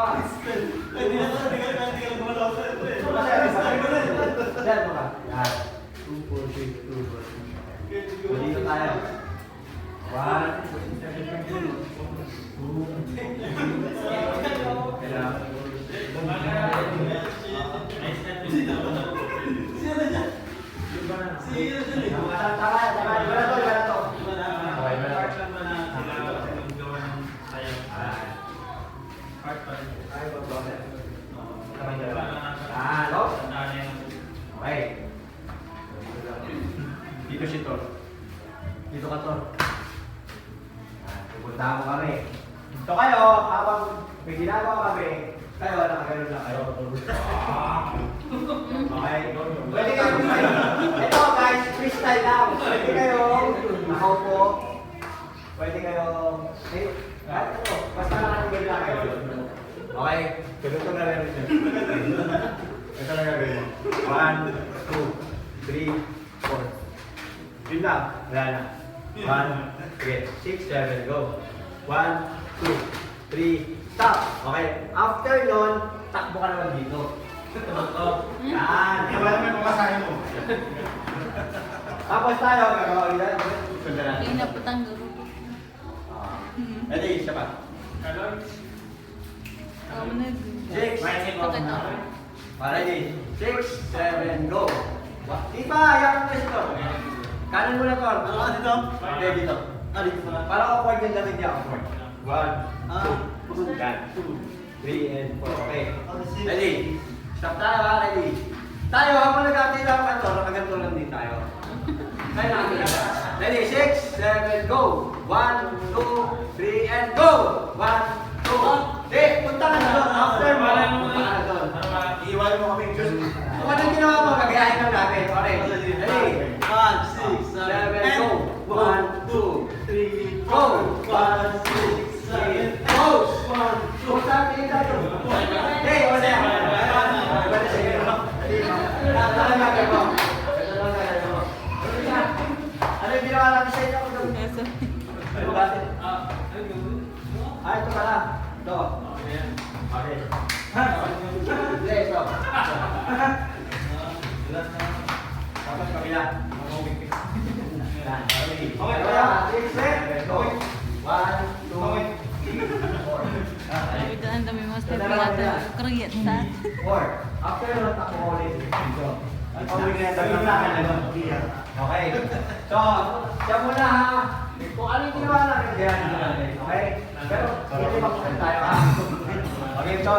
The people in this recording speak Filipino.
Hindi ka gumalaw sa ito eh. Diyan mo ka. Yan. 2, 4, 6, 2, 4, 6. Dito tayo. 1, 2, 3. Okay. Dito si Tor. Dito ka, Tor. Pupuntahan mo kami. Dito kayo, habang may ginagawa kami, kayo, nakagano'n lang kayo. Okay. Pwede kayo, ito guys, freestyle lang. Pwede kayo, nakaupo. Pwede kayo, kahit ano, basta nakagano'n lang kayo. Okay, ganito na rin ito. Ito na gagawin mo. 1, 2, 3, 4. Yun lang. Wala na. 1, 6, 7, go. 1, 2, 3, stop. Okay. After nun, takbo ka naman dito. Yan. Wala naman pumasahin mo. Tapos tayo, gagawa ulit. Sundan natin. Yung naputang garo. Ready, isa pa. Ako na. 6. Pakita ko. Ready. 6, 7, go. Di ba? Yan mo na ito. Kanan mo na ito. Dito? Hindi, dito. Dito pala. Para awkward yung damit niya. Awkward. 1, 2, 3, and 4. Okay. Ready? Stop tayo ha. Ready? Tayo, habang nag-atay lang ka ito, nakaganto lang din tayo. Tayo natin. Ready? 6, 7, go! 1, 2, 3, and go! 1, 2, di! Punta ka na doon. After mo, punta ka na doon. Iiwan mo kami. Kung anong ginawa mo, gagayahin lang namin. Okay. Ready? 1, 6, 7, go! 1, 2, 3, go! 1, 6, 7, go! 1, 2, 3, tayo. Hindi, wala yan. Wala sige. Ito lang gagawin mo. Ito lang gagawin mo. Ano yung ginawa natin sa inyo? Ano ba? Ito pala. Ito. Okay. Hindi, ito. Tapos kabila. Okay, kaya. 6, 7, go. 1, 2, 3, 4. Ang dami mas pipilata. Kriyat sa. 4. After nun, takbo ulit. Dito. Okay. So, siya muna ha. Kung ano yung ginawa natin, kaya natin. Okay? Pero, hindi mapunan tayo ha. Okay, so.